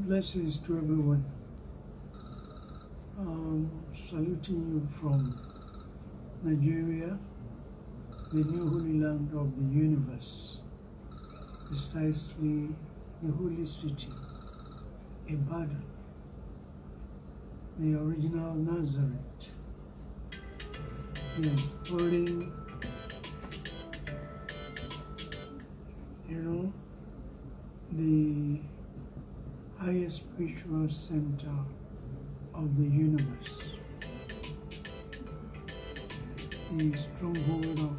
Blessings to everyone. Saluting you from Nigeria, the new holy land of the universe, precisely the holy city, Ibadan, the original Nazareth. Yes, holding, the highest spiritual center of the universe, the stronghold of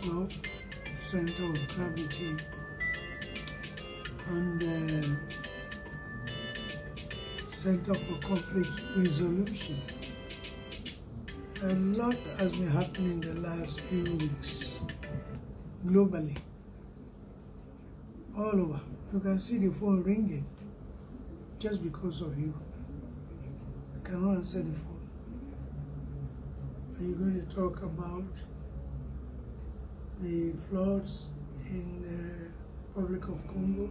love, center of gravity, and center for conflict resolution. A lot has been happening in the last few weeks, globally, all over. You can see the phone ringing just because of you. I cannot answer the phone. Are you going to talk about the floods in the Republic of Congo,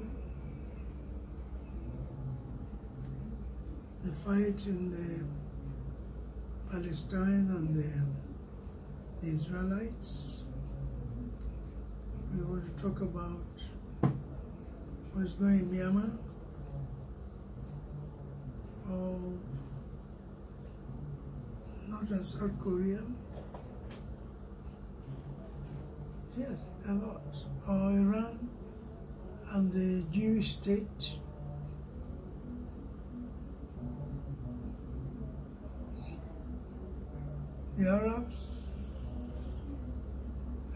the fight in the Palestine and the Israelites? We want to talk about what's going in Myanmar, or North and South Korea. Yes, a lot. Or Iran and the Jewish state. The Arabs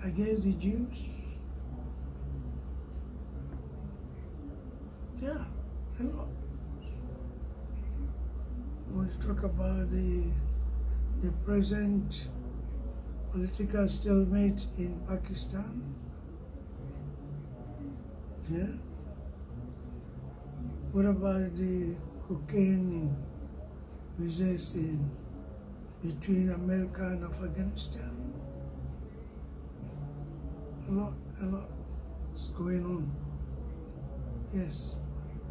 against the Jews. Yeah, a lot. We want to talk about the present political stalemate in Pakistan. Yeah. What about the cocaine business between America and Afghanistan? A lot is going on. Yes.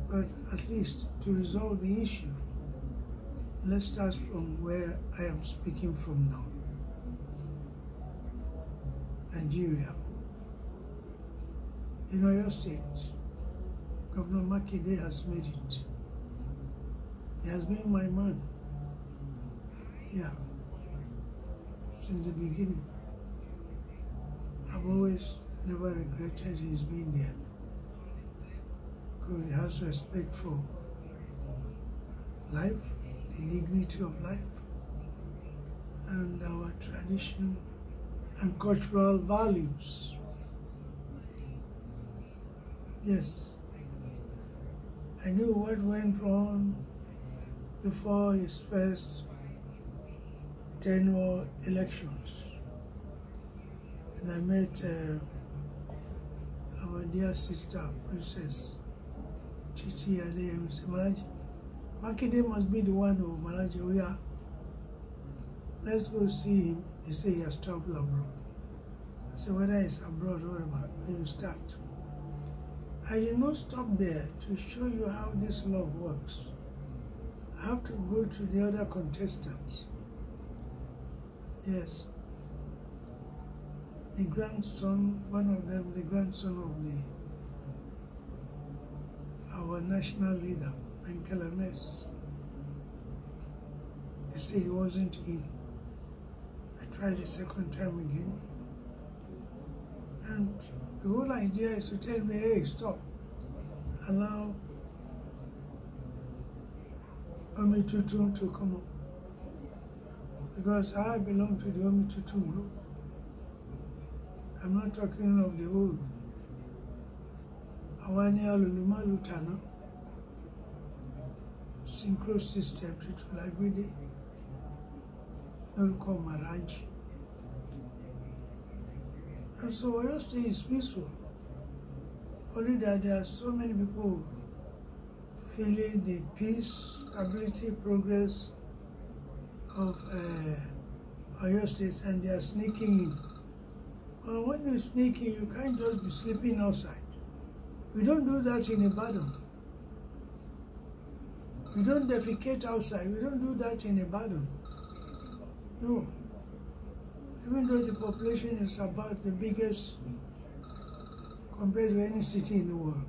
But at least to resolve the issue, let's start from where I am speaking from now. Nigeria. In Oyo State, Governor Makinde has made it. He has been my man. Yeah. Since the beginning. I've always never regretted his being there. Because he has respect for life, the dignity of life, and our tradition and cultural values. Yes, I knew what went wrong before his first tenure elections. And I met our dear sister, Princess Chichi Adeyemi Maharaj Ji. Makinde must be the one who Maharaj Ji. Oh yeah, let's go see him. They say he has traveled abroad. I said, whether he's abroad or about, when you start. I did not stop there to show you how this love works. I have to go to the other contestants. Yes. The grandson, one of them, the grandson of our national leader, Nkelemes. They say he wasn't in. I tried a second time again. And the whole idea is to tell me, hey, stop. Allow Omi Tutun to come up. Because I belong to the Omi Tutun group. I'm not talking of the old. Awani Alulumalu Tana, synchro system, Titulagbide, Satguru Maharaj Ji. And so Oyo State is peaceful. Only that there are so many people feeling the peace, stability, progress of Oyo State, and they are sneaking in. Well, when you sneak in, you can't just be sleeping outside. We don't do that in Ibadan. We don't defecate outside. We don't do that in Ibadan. No. Even though the population is about the biggest compared to any city in the world.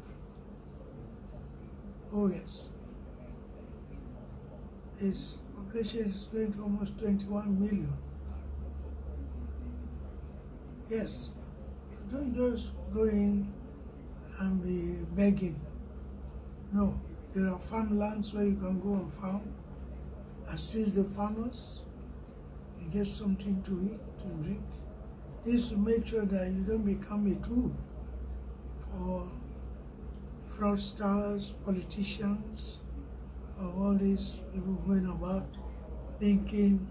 Oh yes. Its population is going to almost 21 million. Yes. You don't just go in and be begging. No. There are farmlands where you can go and farm, assist the farmers, you get something to eat, to drink. This to make sure that you don't become a tool for fraudsters, politicians, or all these people going about thinking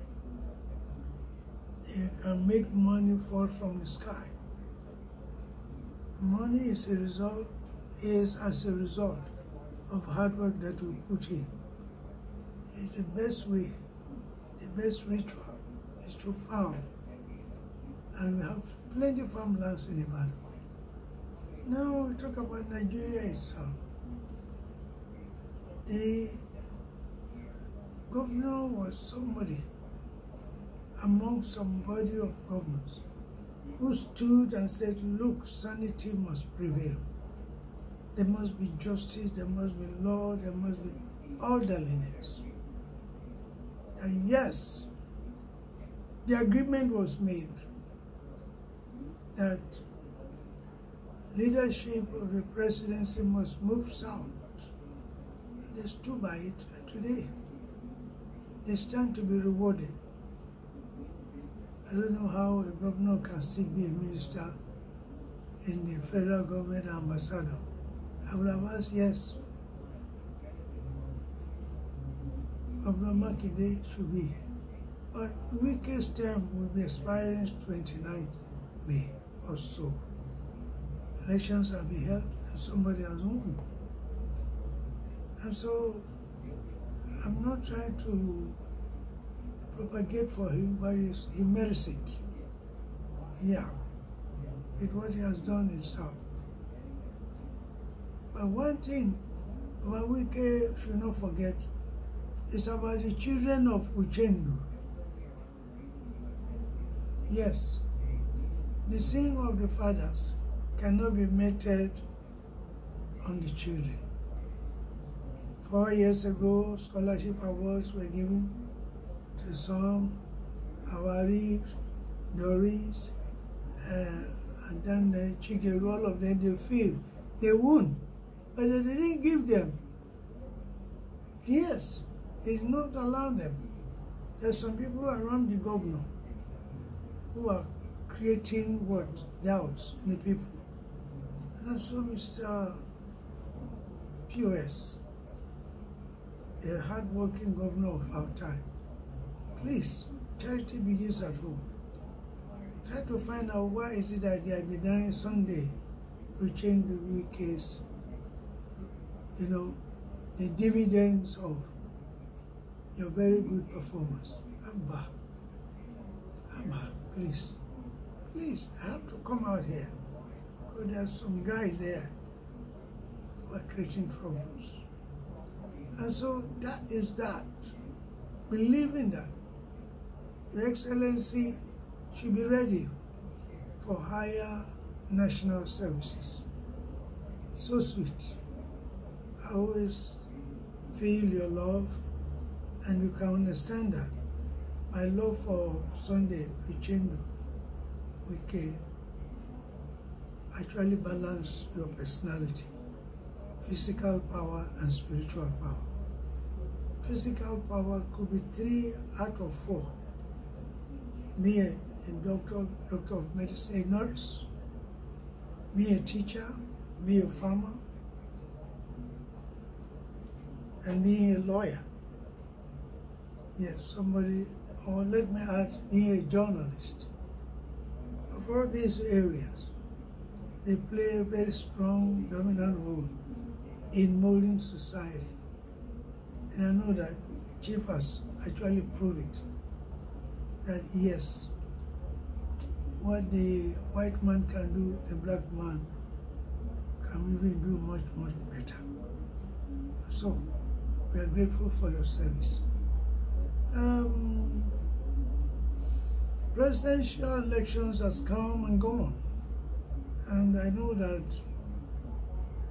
they can make money fall from the sky. Money is as a result of hard work that we put in. It's the best way, the best ritual is to farm. And we have plenty of farmlands in Ibadan. Now we talk about Nigeria itself. The governor was somebody among some body of governors who stood and said, look, sanity must prevail. There must be justice, there must be law, there must be orderliness. And yes, the agreement was made that leadership of the presidency must move south. And they stood by it, and today they stand to be rewarded. I don't know how a governor can still be a minister in the federal government ambassador. I would have asked, yes, Governor Makinde should be. But Wike's term will be expiring 29th May or so. Elections will be held and somebody has won. And so I'm not trying to propagate for him, but he merits it. Yeah, with what he has done in South. But one thing Wike should not forget is about the children of Uchendu. Yes, the sin of the fathers cannot be meted on the children. 4 years ago, scholarship awards were given to some, Awari, Doris, and then Chigeru, all of them, they failed. They won, but they didn't give them. Yes, they did not allow them. There's some people around the governor who are creating what? Doubts in the people. And so Mr. POS, a hard-working governor of our time, please, charity begins at home. Try to find out why is it that they are denying Sunday to change the Wike's, the dividends of your very good performance. Abba, please, I have to come out here. Because there are some guys there who are creating troubles. And so that is that. Believe in that. Your Excellency should be ready for higher national services. So sweet. I always feel your love, and you can understand that. My love for Sunday Uchendu Wike actually balance your personality, physical power and spiritual power. Physical power could be 3 out of 4. Be a doctor of medicine, a nurse, be a teacher, be a farmer, and being a lawyer. Yes, somebody, or let me add, being a journalist. Of all these areas, they play a very strong, dominant role in molding society. And I know that Chief has actually proved it, that yes, what the white man can do, the black man can even do much, much better. So, We are grateful for your service. Presidential elections has come and gone, and I know that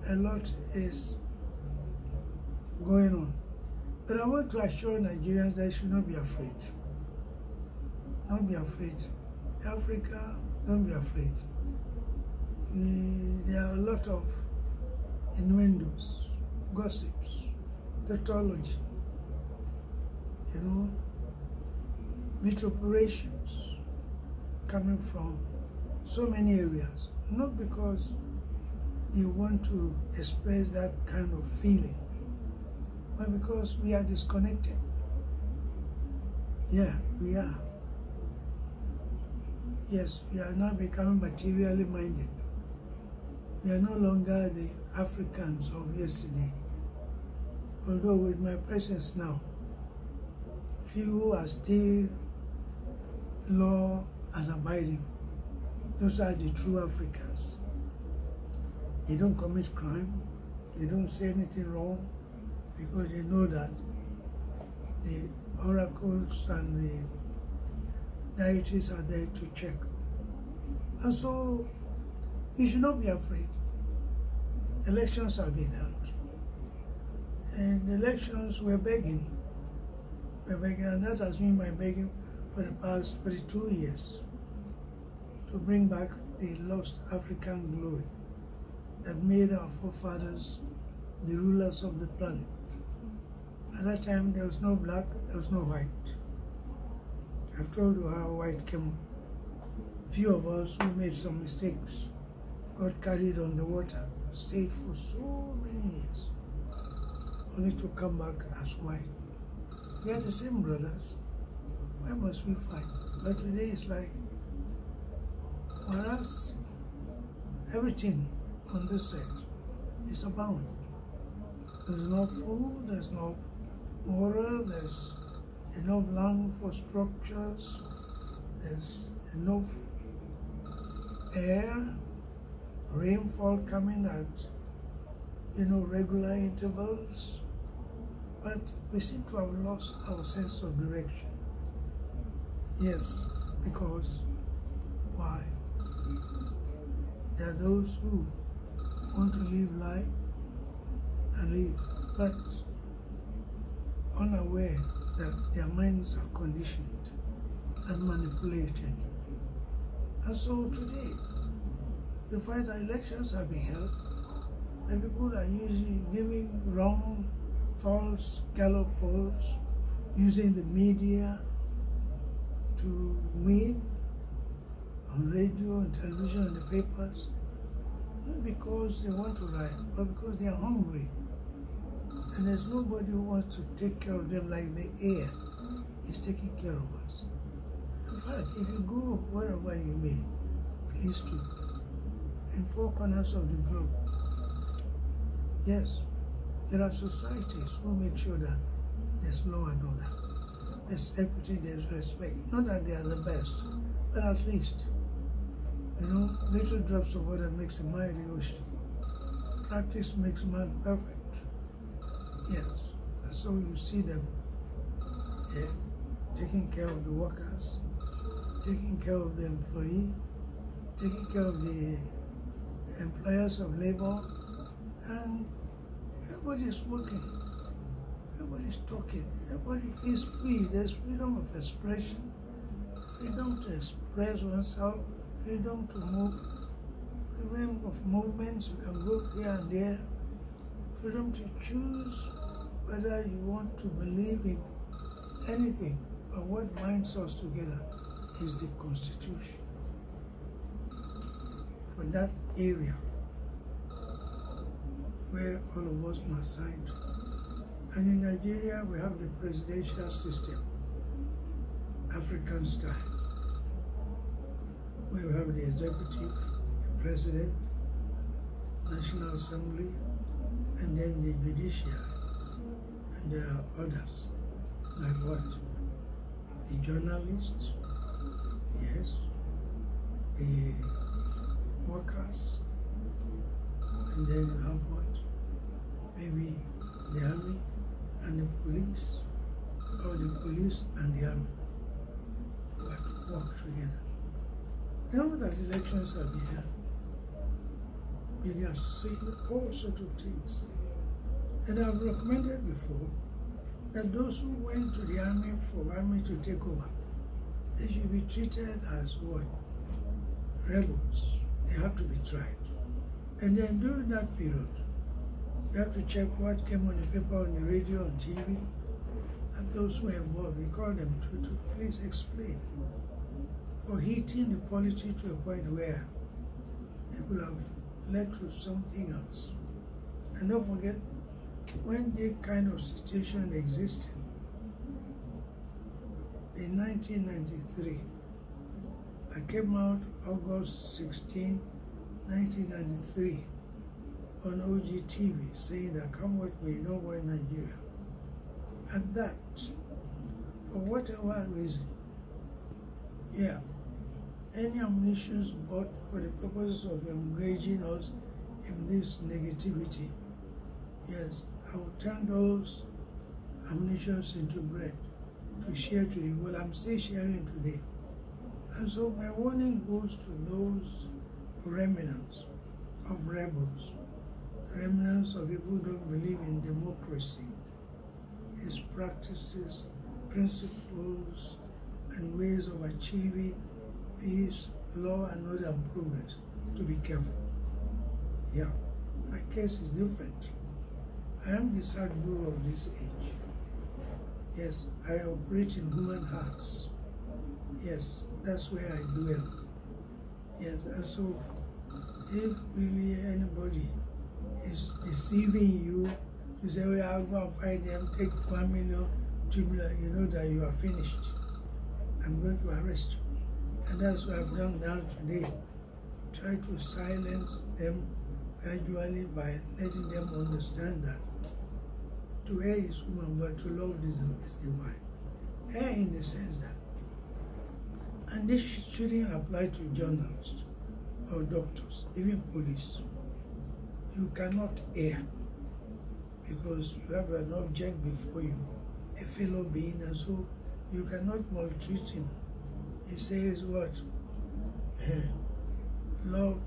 a lot is going on. But I want to assure Nigerians that they should not be afraid. Don't be afraid. Africa, don't be afraid. There are a lot of innuendos, gossips, tautology, vituperations coming from so many areas, not because they want to express that kind of feeling, but because we are disconnected. Yeah, we are. Yes, we are now becoming materially minded. We are no longer the Africans of yesterday. Although with my presence now, few are still law and abiding. Those are the true Africans. They don't commit crime, they don't say anything wrong, because they know that the oracles and the deities are there to check. And so, you should not be afraid. Elections are being held. And elections, we're begging, and that has been my begging for the past 42 years, to bring back the lost African glory that made our forefathers the rulers of the planet. At that time, there was no black, there was no white. I've told you how white came up. Few of us, we made some mistakes, got carried on the water, stayed for so many years, only to come back as white. We are the same brothers. Why must we fight? But today it's like, whereas everything on this side is abound. There's no food, there's no water, there's enough land for structures, there's enough air, rainfall coming at regular intervals, but we seem to have lost our sense of direction. Yes, because why? There are those who want to live life and live, but unaware that their minds are conditioned and manipulated. And so today, we find that elections are being held, and people are using, giving wrong, false gallop polls, using the media to win on radio and television and the papers, not because they want to riot, but because they are hungry. And there's nobody who wants to take care of them like the air is taking care of us. In fact, if you go wherever you may, please do, in four corners of the globe, yes, there are societies who make sure that there's law and order, there's equity, there's respect. Not that they are the best, but at least, little drops of water makes a mighty ocean. Practice makes man perfect. Yes, and so you see them taking care of the workers, taking care of the employee, taking care of the employers of labor, and everybody is working, everybody is talking, everybody feels free. There's freedom of expression, freedom to express oneself, freedom to move, freedom of movements. You can go here and there, freedom to choose whether you want to believe in anything, but what binds us together is the Constitution. For that area where all of us must sign to. And in Nigeria, we have the presidential system, African style, where we have the executive, the president, National Assembly, and then the judiciary. And there are others, like what? The journalists, yes, the workers, and then you have what? Maybe the army, and the police, or the police and the army were to work together. Now that elections have been held, media are saying all sorts of things. And I've recommended before that those who went to the army for army to take over, they should be treated as what? Rebels. They have to be tried. And then during that period, you have to check what came on the paper, on the radio, on TV, and those who were involved, we call them to please explain. For heating the polity to a point where it will have led to something else. And don't forget, when the kind of situation existed in 1993, I came out August 16, 1993 on OGTV saying that come what may, no war in Nigeria. And that, for whatever reason, yeah, any ammunition bought for the purposes of engaging us in this negativity, yes, I will turn those ammunitions into bread to share to the world. I'm still sharing today. And so my warning goes to those remnants of rebels, remnants of people who don't believe in democracy, its practices, principles, and ways of achieving peace, law, and order and progress, to be careful. Yeah, my case is different. I am the Satguru of this age. Yes, I operate in human hearts. Yes, that's where I dwell. Yes, and so if really anybody is deceiving you, you say, well, I'll go and find them, take 1 million, 2 million, you know that you are finished. I'm going to arrest you. And that's what I've done now today. Try to silence them gradually by letting them understand that to err is human, but to love is divine. Err in the sense that, and this shouldn't apply to journalists or doctors, even police. You cannot err because you have an object before you, a fellow being, and so you cannot maltreat him. He says what? Love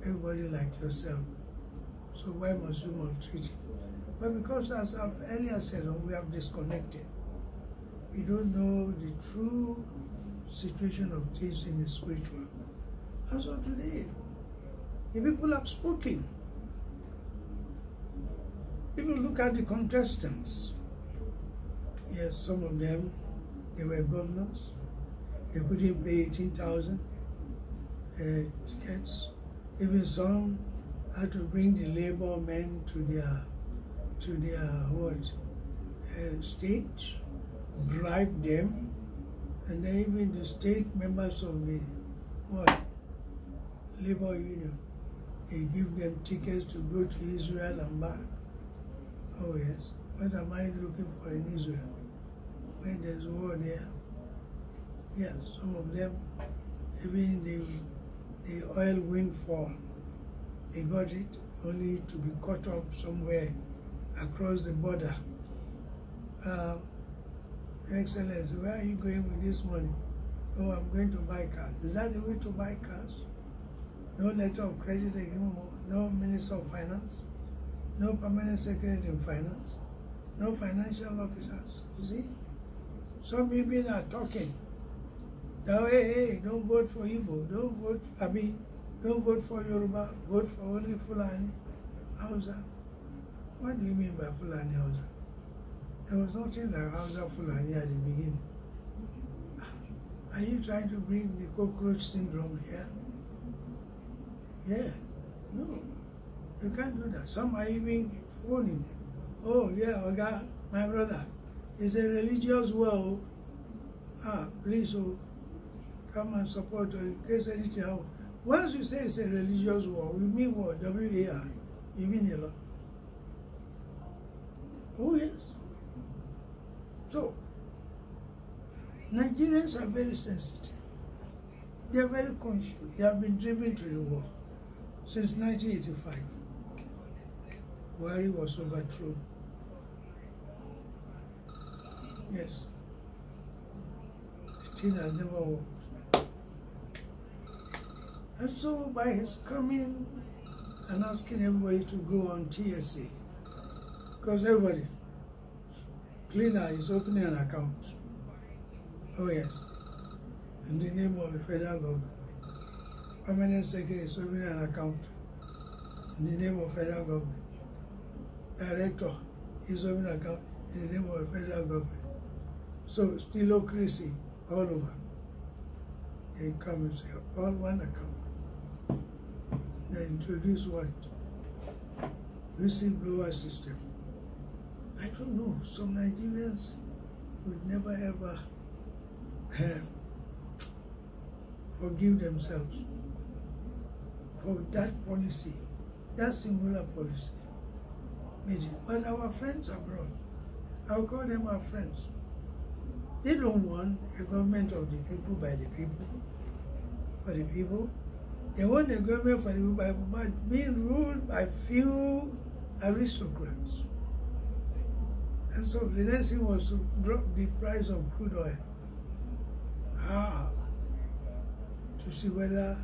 everybody like yourself. So why must you maltreat him? But because, as I've earlier said, we have disconnected. We don't know the true situation of things in the spiritual. And so today, the people have spoken. If you look at the contestants, yes, some of them, they were governors. They couldn't pay 18,000 tickets. Even some had to bring the labor men to their state, bribe them, and then even the state members of the labor union, they give them tickets to go to Israel and back. Oh yes, what am I looking for in Israel when there's war there? Yes, some of them, even the oil windfall, they got it only to be caught up somewhere across the border. Your Excellency, where are you going with this money? Oh, I'm going to buy cars. Is that the way to buy cars? No letter of credit anymore, no Minister of Finance, no Permanent Secretary in Finance, no financial officers, you see? Some even are talking. That way, hey, don't vote for Igbo, don't vote for Yoruba, vote for only Fulani, Hausa. What do you mean by Fulani Hausa? There was nothing like Hausa Fulani at the beginning. Are you trying to bring the cockroach syndrome here? Yeah, no, you can't do that. Some are even phoning. Oh yeah, Oga, my brother, it's a religious war. Please, come and support in case anything happens. Once you say it's a religious war, you mean what? W-A-R. You mean a lot. Oh yes. So, Nigerians are very sensitive. They are very conscious. They have been driven to the war since 1985. Buhari was overthrown. Yes. The thing has never worked. And so by his coming and asking everybody to go on TSA, because everybody, cleaner is opening an account. Oh yes, in the name of the federal government. Permanent secretary is opening an account in the name of federal government. Director is opening an account in the name of the federal government. So stillocracy all over. They come and say, all one account. They introduce what? Whistleblower system. I don't know. Some Nigerians would never ever forgive themselves for that policy, that singular policy. But our friends abroad, I'll call them our friends. They don't want a government of the people, by the people, for the people. They want a government for the people, but being ruled by few aristocrats. And so the next thing was to drop the price of crude oil. To see whether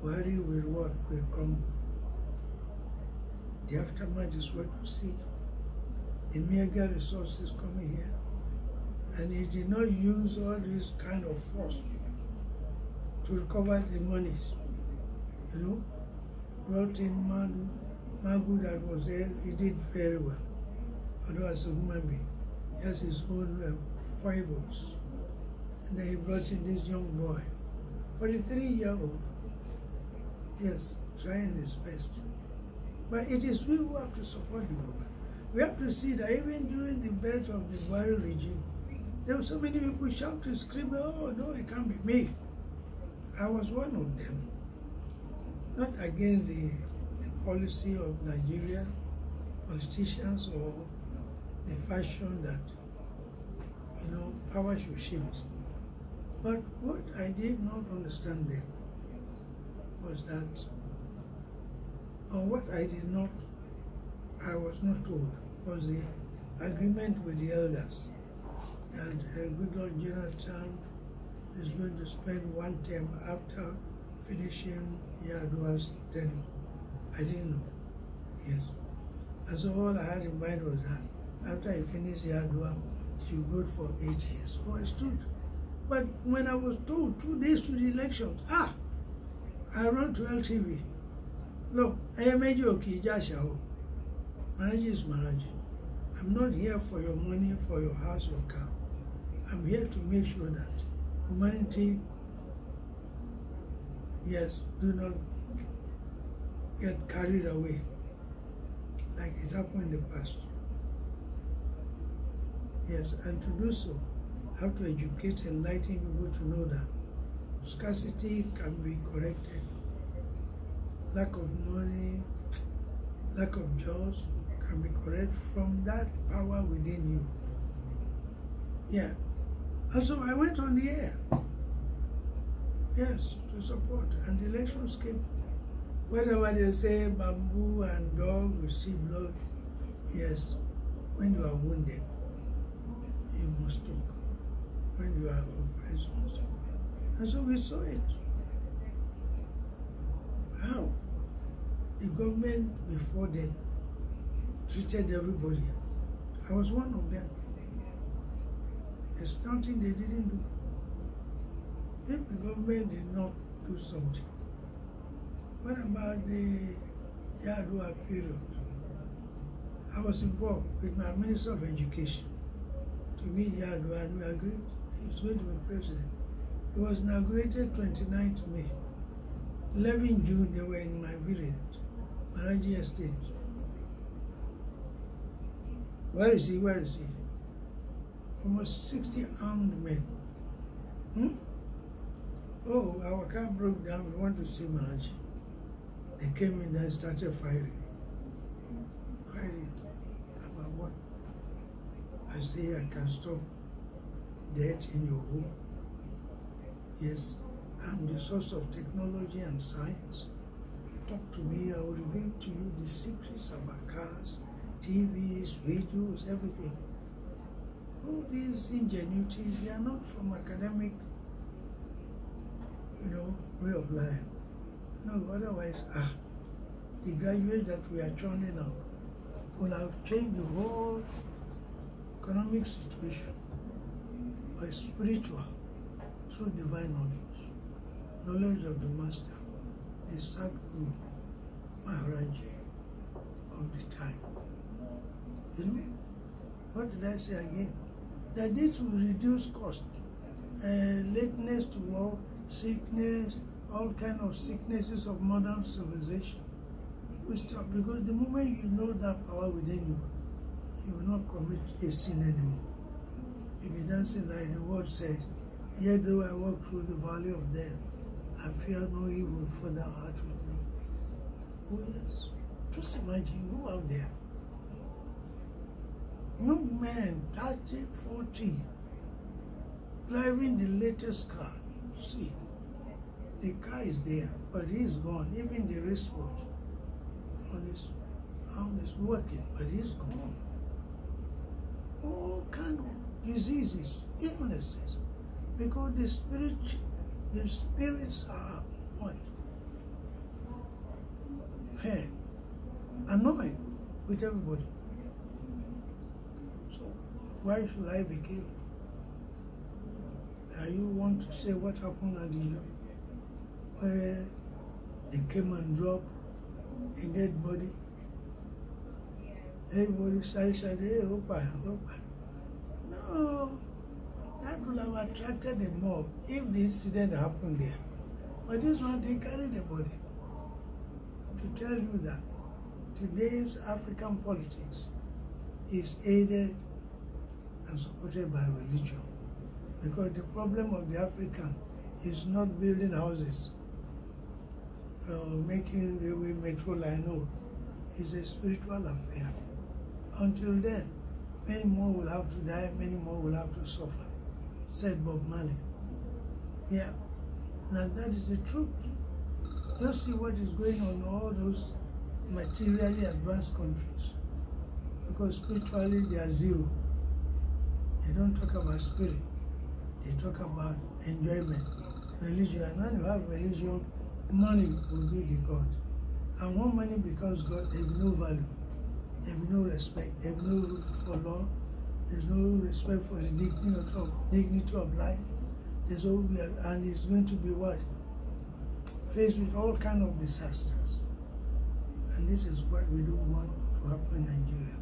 Buhari will come. The aftermath is what you see. The mega resources coming here. And he did not use all this kind of force to recover the monies. You know, brought in Magu that was there, he did very well. Although as a human being, he has his own foibles. And then he brought in this young boy, 43-year-old, yes, trying his best. But it is we who have to support the government. We have to see that even during the birth of the Buhari regime, there were so many people shouting, screaming, oh no, it can't be me. I was one of them. Not against the policy of Nigeria, politicians, or the fashion that, you know, power should shift. But what I did not understand then was that, or what I was not told, was the agreement with the elders that good Lord Jonathan is going to spend one term after finishing Yar'Adua's tenure. I didn't know. Yes. And so all I had in mind was that after I finished Yar'Adua, she would go for 8 years. So I stood. But when I was told 2 days to the elections, I ran to LTV. Look, I am a joke, Maharaj Ji is Maharaj Ji. I'm not here for your money, for your house, your car. I'm here to make sure that humanity, yes, do not get carried away like it happened in the past. Yes, and to do so, I have to educate, enlighten people to know that scarcity can be corrected. Lack of money, lack of jobs can be corrected from that power within you. Yeah. And so I went on the air. Yes, to support. And the elections came. Whatever they say, bamboo and dog will see blood. Yes, when you are wounded, you must talk. When you are oppressed, you must talk. And so we saw it. How the government before then treated everybody. I was one of them. There's nothing they didn't do. If the government did not do something, what about the Yar'Adua period? I was involved with my Minister of Education to meet Yar'Adua, and we agreed he was going to be president. It was inaugurated 29th May. 11 June, they were in my village, Maharaj Ji Estate. Where is he? Where is he? Almost 60 armed men. Oh, our car broke down. We want to see Maharaj. They came in and started firing. Firing about what? I say I can stop death in your home. Yes, I'm the source of technology and science. Talk to me, I will reveal to you the secrets about cars, TVs, radios, everything. All these ingenuities, they are not from academic, way of life. No, otherwise, the graduates that we are churning out will have changed the whole economic situation by spiritual, through divine knowledge of the Master, the Satguru Maharaj Ji of the time. What did I say again? That this will reduce cost, lateness to work, sickness, all kind of sicknesses of modern civilization will stop, because the moment you know that power within you, you will not commit a sin anymore. If you don't say like the word says, yet though I walk through the valley of death, I fear no evil, for thou art with me. Oh yes, just imagine, go out there. Young men, 30, 40, driving the latest car. See, the car is there, but he's gone. Even the wristwatch on his arm is working, but he's gone. All kind of diseases, illnesses, because the spirits are what? Annoyed with everybody. So why should I be killed? You want to say what happened at the U, where they came and dropped a dead body? Everybody said, hey, opa. No, that would have attracted a mob if the incident happened there. But this one, they carried the body. To tell you that today's African politics is aided and supported by religion. Because the problem of the African is not building houses, making railway metro line. No, it's a spiritual affair. Until then, many more will have to die, many more will have to suffer, said Bob Marley. Yeah, now that is the truth. Just see what is going on in all those materially advanced countries. Because spiritually they are zero. They don't talk about spirit. They talk about enjoyment, religion. And when you have religion, money will be the God. And when money becomes God, there will be no value. There will be no respect. There will be no room for law. There's no respect for the dignity of life. And it's going to be what? Faced with all kinds of disasters. And this is what we don't want to happen in Nigeria.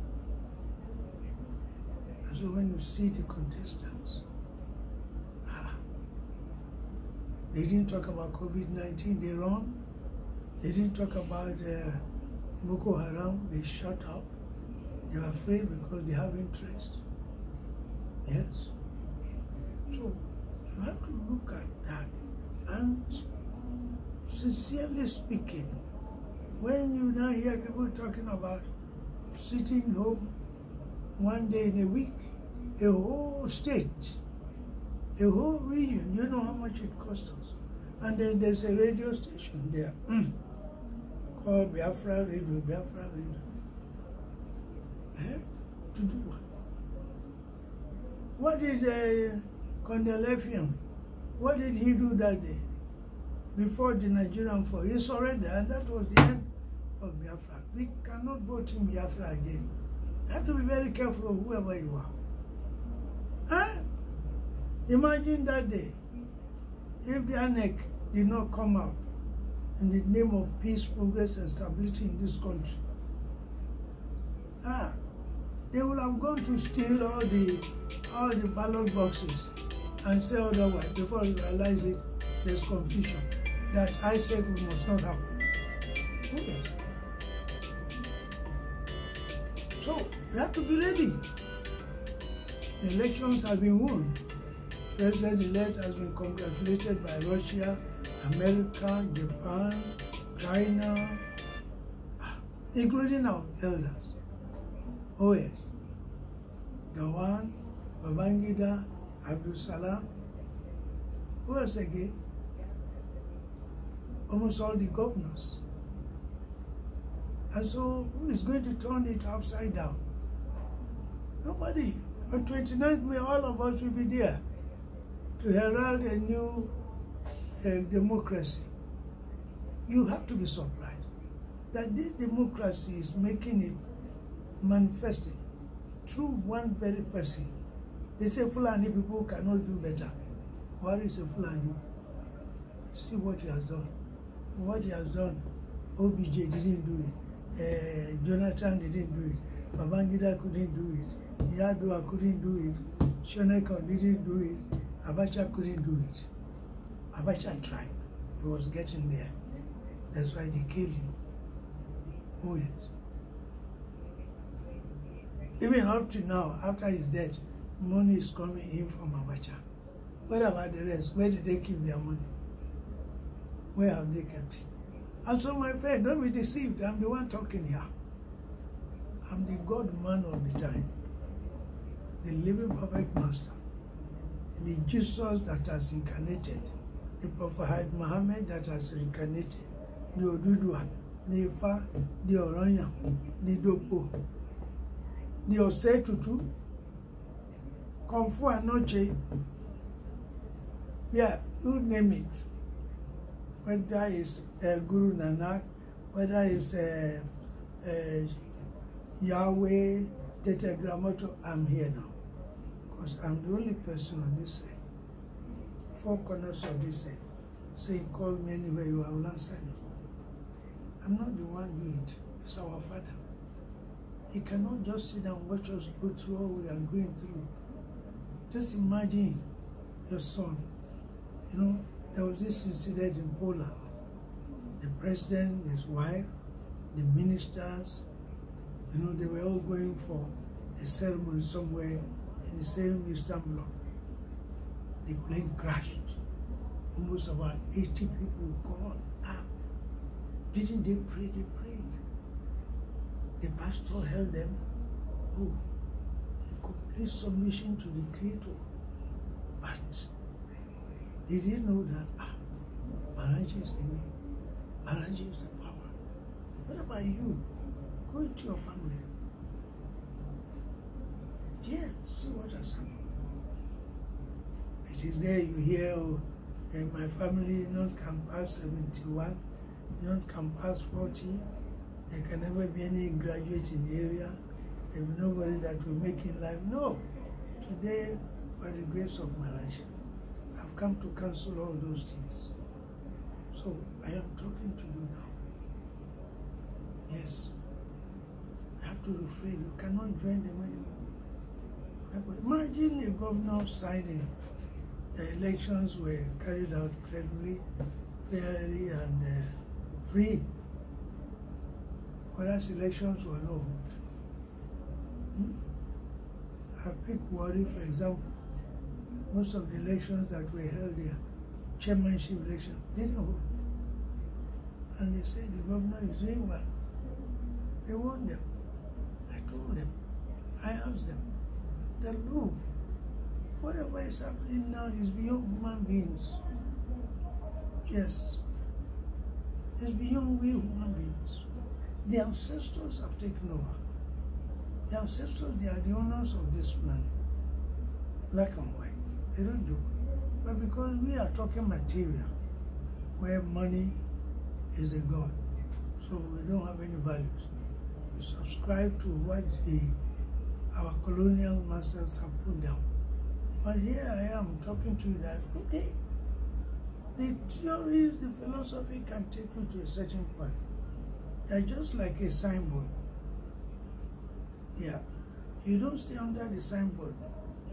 And so when you see the contestants, they didn't talk about COVID-19, they run. They didn't talk about Boko Haram, they shut up. They were afraid because they have interest. Yes. So you have to look at that. And sincerely speaking, when you now hear people talking about sitting home one day in a week, a whole state, a whole region, you know how much it costs us. And then there's a radio station there called Biafra Radio. To do what? What did Kondelefian, what did he do that day before the Nigerian fall? He surrendered, and that was the end of Biafra. We cannot vote in Biafra again. You have to be very careful of whoever you are. Imagine that day, if the ANEC did not come out in the name of peace, progress, and stability in this country. They would have gone to steal all the ballot boxes and say otherwise before you realize it, there's confusion that I said it must not happen. Okay. So you have to be ready. The elections have been won. President-elect has been congratulated by Russia, America, Japan, China, including our elders. Oh yes, Gawan, Babangida, Abdul Salam, who else again? Almost all the governors. And so who is going to turn it upside down? Nobody. On 29th May, all of us will be there to herald a new democracy. You have to be surprised that this democracy is making it manifesting through one very person. They say Fulani people cannot do better. What is a Fulani? See what he has done. What he has done, OBJ didn't do it. Jonathan didn't do it. Babangida couldn't do it. Yadua couldn't do it. Shoneko didn't do it. Abacha couldn't do it. Abacha tried. He was getting there. That's why they killed him. Oh yes. Even up to now, after his death, money is coming in from Abacha. What about the rest? Where did they keep their money? Where have they kept it? And so, my friend, don't be deceived. I'm the one talking here. I'm the God man of the time. The living perfect master. The Jesus that has incarnated. The Prophet Muhammad that has reincarnated. The Odudua, the Ifa, the Oranya, the Dopo, the Osetutu, Kung Fu Anoche. Yeah, you name it. Whether it's Guru Nanak, whether it's Yahweh, Tetragrammaton, I'm here now. Because I'm the only person on this side. Four corners of this side. Say, call me anywhere you are, I will answer you. I'm not the one doing it. It's our Father. He cannot just sit down and watch us go through all we are going through. Just imagine your son. You know, there was this incident in Poland. The president, his wife, the ministers, you know, they were all going for a ceremony somewhere in the same Eastern Bloc. The plane crashed. Almost about 80 people gone up. Didn't they pray? They prayed. The pastor held them. Oh, in complete submission to the Creator. But they didn't know that, Maharaj is the name. Maharaj is the power. What about you? Go into your family. Yeah, see what has happened. It is there you hear, oh, my family not can pass 71, not can pass 40. There can never be any graduate in the area. There will be nobody that will make in life. No. Today, by the grace of Maharaj, I've come to cancel all those things. So I am talking to you now. Yes. You have to refrain. You cannot join them anymore. Imagine a governor signing the elections were carried out credibly, fairly, and free. Whereas elections were not held. I pick Wari, for example. Most of the elections that were held here, chairmanship elections, didn't hold. And they said the governor is doing well. They won them. I told them, I asked them, that look, whatever is happening now is beyond human beings. Yes. It's beyond we human beings. The ancestors have taken over. The ancestors, they are the owners of this planet. Black and white. They don't do. But because we are talking material, where money is a god, so we don't have any values. We subscribe to what our colonial masters have put down. But here I am talking to you that, okay, the theories, the philosophy can take you to a certain point. They're just like a signboard. Yeah. You don't stay under the signboard.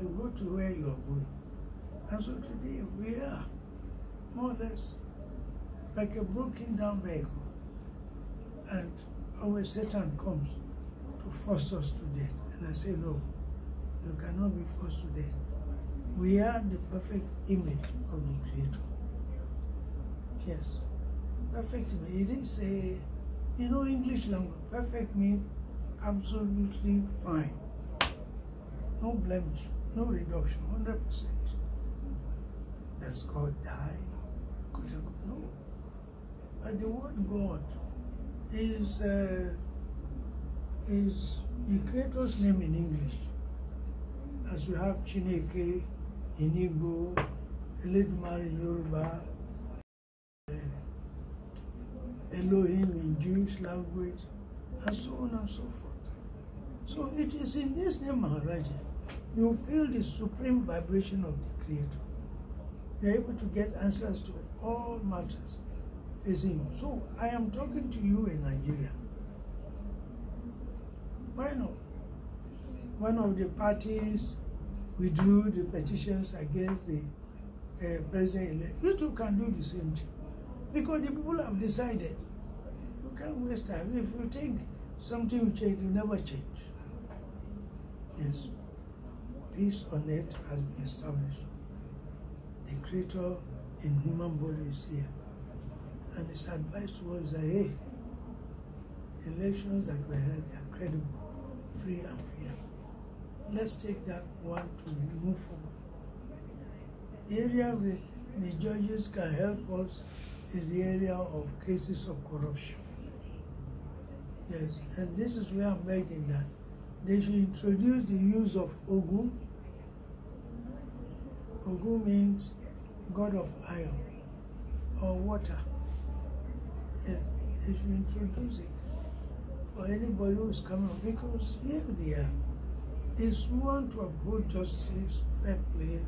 You go to where you are going. And so today we are more or less like a broken down vehicle. And always Satan comes to force us to death. And I say, no, you cannot be forced to death. We are the perfect image of the Creator. Yes, perfect image. He didn't say, you know, English language, perfect means absolutely fine. No blemish, no reduction, 100%. Does God die? No. But the word God is the Creator's name in English. as we have Chineke in Igbo, Eledumare in Yoruba, Elohim in Jewish language, and so on and so forth. So it is in this name, Maharaja, you feel the supreme vibration of the Creator. You are able to get answers to all matters facing you. So I am talking to you in Nigeria. Why not? One of the parties withdrew the petitions against the president-elect. You too can do the same thing. Because the people have decided. You can't waste time. If you think something will change, it will never change. Yes. Peace on earth has been established. The Creator in human body is here. And his advice to us is that, hey, elections that were held are credible, free and fair. Let's take that one to move forward. The area where the judges can help us is the area of cases of corruption. Yes, and this is where I'm begging that they should introduce the use of Ogun. Ogun means God of iron or water. Yes, they should introduce it for anybody who's coming, because here they are. They sworn to uphold justice, fair play,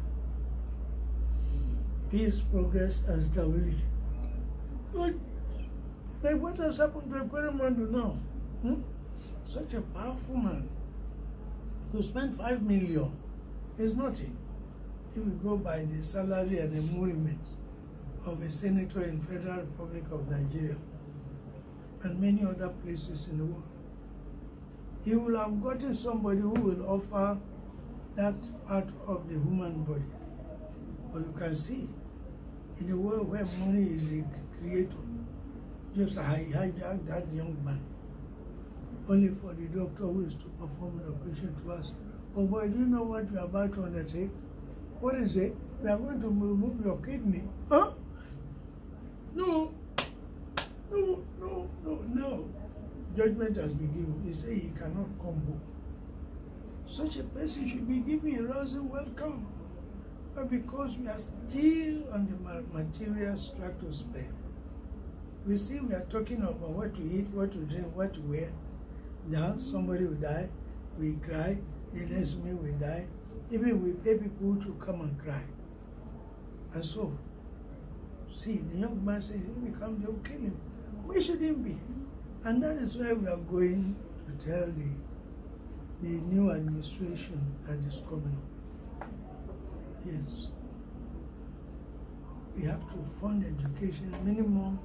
peace, progress, and stability. But like what has happened to Ekweremandu now? Such a powerful man who spent 5 million is nothing if you go by the salary and emoluments of a senator in Federal Republic of Nigeria and many other places in the world. He will have gotten somebody who will offer that part of the human body. But you can see, in a world where money is the creator, just hijack that young man, only for the doctor who is to perform an operation to us. Oh boy, do you know what you are about to undertake? What is it? We are going to remove your kidney. Huh? No. No, no, no, no. Judgment has been given. He said he cannot come home. Such a person should be given a rousing welcome. But because we are still on the material stratosphere, we see we are talking about what to eat, what to drink, what to wear. Now somebody will die, we cry, the next minute we die. Even we pay people to come and cry. And so, see, the young man says, if he comes, they will kill him. Where should he be? And that is where we are going to tell the new administration that is coming up. Yes. We have to fund education minimum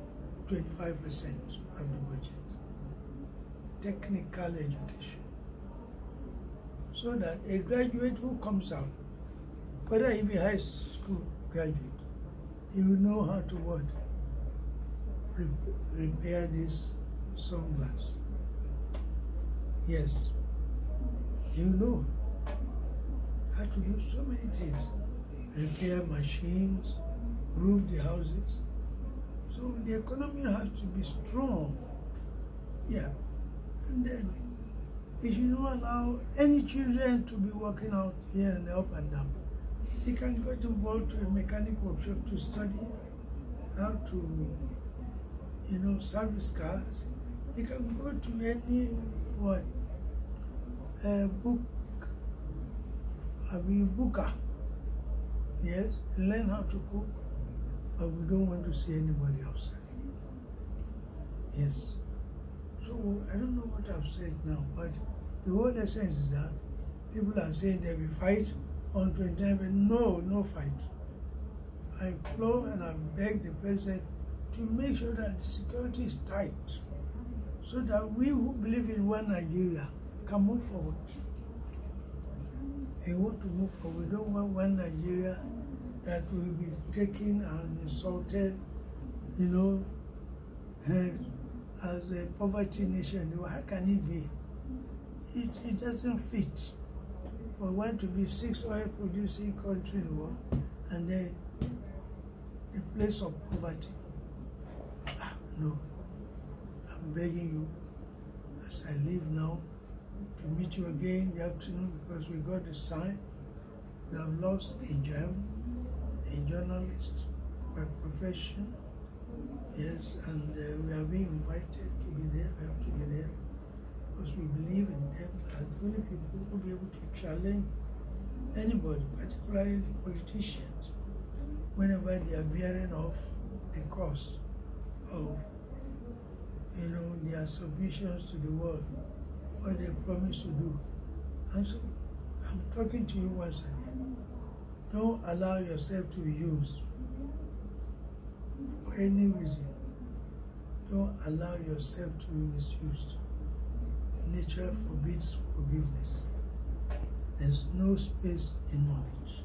25% of the budget. Technical education. So that a graduate who comes out, whether he be high school graduate, he will know how to what? Repair this sunglass. Yes. You know how to do so many things. Repair machines, roof the houses. So the economy has to be strong. Yeah. And then we should not allow any children to be walking out here and up and down. He can get involved to a mechanic workshop to study how to, service cars. He can go to any booker. Yes, learn how to cook, but we don't want to see anybody outside. Yes. So I don't know what I've said now, but the whole essence is that people are saying there will fight on 29th. No fight. I implore and I beg the president to make sure that the security is tight, so that we who believe in one Nigeria can move forward. We want to move forward. We don't want one Nigeria that will be taken and insulted, as a poverty nation. How can it be? It doesn't fit. We want to be 6th oil producing country in the world, and then a place of poverty. No. I'm begging you, as I leave now, to meet you again in the afternoon, because we got the sign We have lost a gem, a journalist by profession. Yes, and we are being invited to be there. We have to be there because we believe in them as the only people who will be able to challenge anybody, particularly the politicians, whenever they are veering off the course of, their submissions to the world, what they promise to do. And so I'm talking to you once again. Don't allow yourself to be used for any reason. Don't allow yourself to be misused. Nature forbids forgiveness. There's no space in knowledge.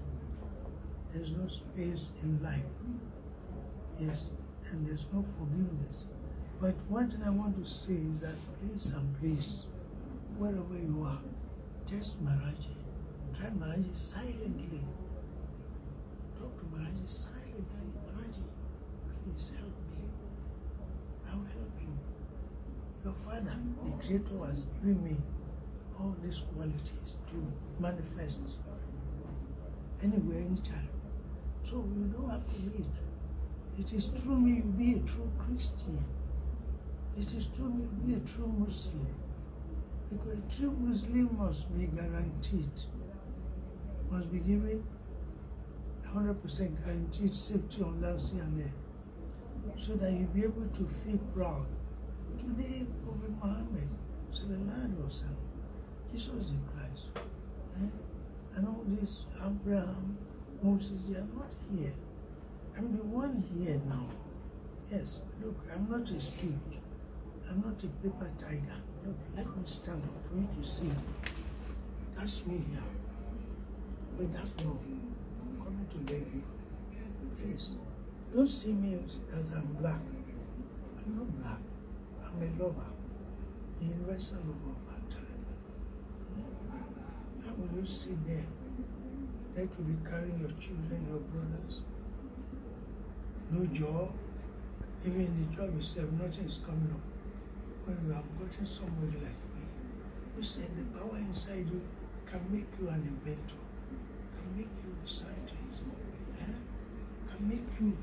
There's no space in life. Yes, and there's no forgiveness. But one thing I want to say is that please and please, wherever you are, test Maharaj Ji. Try Maharaj Ji silently. Talk to Maharaj Ji silently. Maharaj Ji, please help me. I will help you. Your Father, the Creator, has given me all these qualities to manifest anywhere, anytime. So you don't have to wait. It is through me you be a true Christian. It is through me you be a true Muslim. Because a true Muslim must be guaranteed, must be given 100% guaranteed safety on land, sea and air, so that you'll be able to feel proud. Today, Prophet Muhammad, Jesus the Christ, and all this Abraham, Moses, they are not here. I'm the one here now. Yes, look, I'm not a stooge. I'm not a paper tiger. Look, let me stand up for you to see. That's me here. With that no, I'm coming to beg you. Please, don't see me as I'm black. I'm not black. I'm a lover. The universal lover of our time. How will you sit there to be carrying your children, your brothers? No job. Even in the job itself, nothing is coming up. When you have gotten somebody like me, you say the power inside you can make you an inventor, can make you a scientist, can make you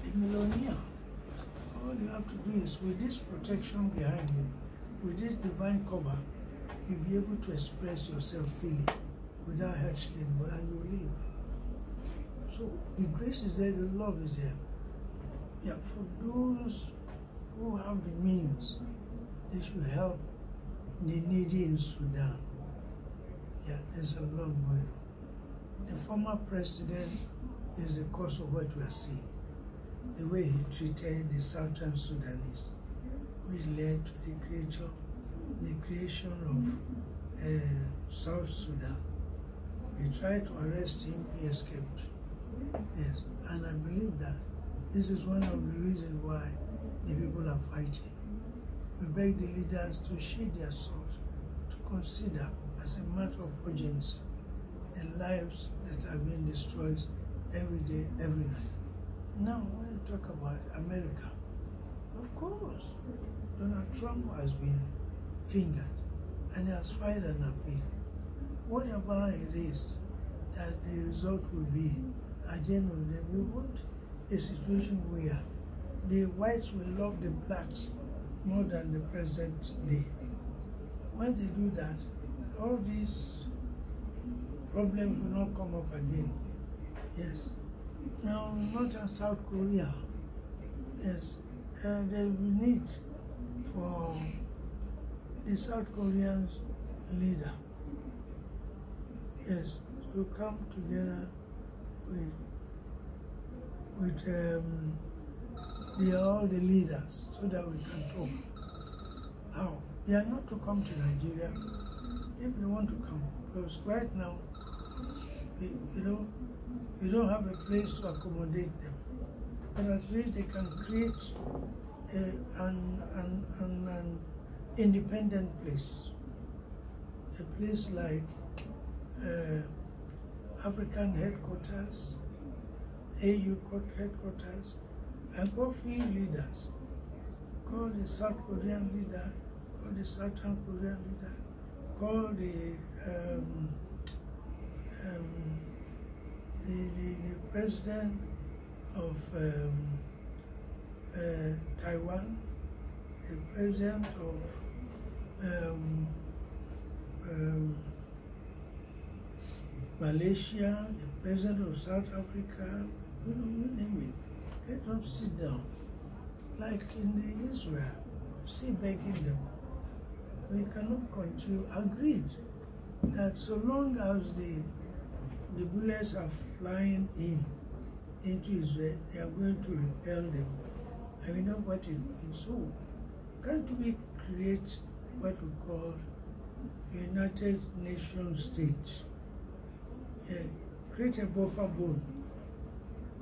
a millionaire. All you have to do is, with this protection behind you, with this divine cover, you'll be able to express yourself freely without hurting anybody, and you will live. So the grace is there, the love is there. Yeah, for those who have the means, they should help the needy in Sudan. Yeah, there's a lot going on. The former president is the cause of what we are seeing. The way he treated the Southern Sudanese, which led to the creation of South Sudan. We tried to arrest him, he escaped. Yes, and I believe that this is one of the reasons why the people are fighting. We beg the leaders to sheathe their swords, to consider as a matter of urgency the lives that are being destroyed every day, every night. Now, when you talk about America, of course, Donald Trump has been fingered and he has filed an appeal. Whatever it is that the result will be, at the end of the day, we want a situation where the whites will love the blacks more than the present day. When they do that, all these problems will not come up again. Yes. Now, not just South Korea. Yes. There will need for the South Korean leader, yes, to come together with all the leaders so that we can talk. How? They are not to come to Nigeria if they want to come, because right now, we don't have a place to accommodate them. But at least they can create an independent place. A place like African headquarters, AU headquarters, and call free leaders. Call the South Korean leader, call the Southern Korean leader, call the the president of Taiwan, the president of Malaysia, the president of South Africa, you name it. Let them sit down. Like in the Israel, see begging them. We cannot continue. Agreed that so long as the bullets are flying into Israel, they are going to repel them. And we know what it means. So, can't we create what we call United Nations state? Yeah. Create a buffer zone.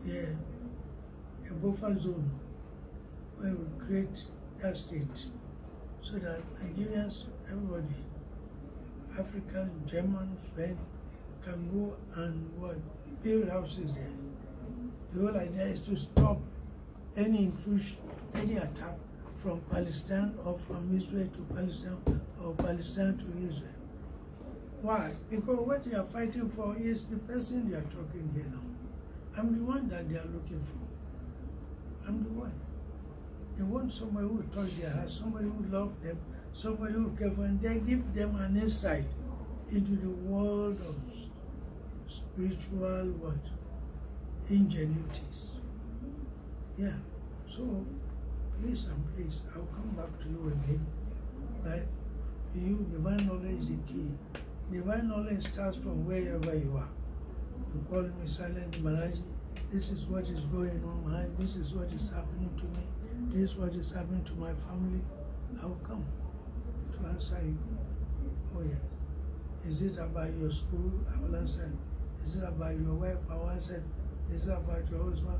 Yeah. A buffer zone where we create that state so that Nigerians, everybody, Africans, Germans, French, can go and what? Build houses there. The whole idea is to stop any intrusion, any attack from Palestine or from Israel to Palestine or Palestine to Israel. Why? Because what they are fighting for is the person they are talking here now. I'm the one that they are looking for. I'm the one. They want somebody who will touch their heart, somebody who will love them, somebody who will care for them. They give them an insight into the world of spiritual what? Ingenuities. Yeah. So please and please, I'll come back to you again. Right? For you, divine knowledge is the key. Divine knowledge starts from wherever you are. You call me Silent Maharaj Ji. This is what is going on, Maharaj. This is what is happening to me. This is what is happening to my family. I will come to answer you. Oh yes. Is it about your school? I will answer. Is it about your wife? I will answer. Is it about your husband?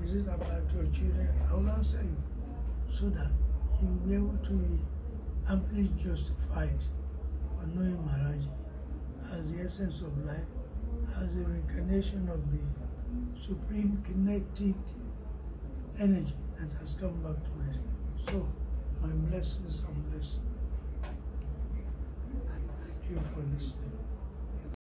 Is it about your children? I will answer you. So that you will be able to be amply justified for knowing Maharaj Ji as the essence of life, as the reincarnation of the supreme kinetic energy that has come back to us. So, my blessings and blessings. Thank you for listening.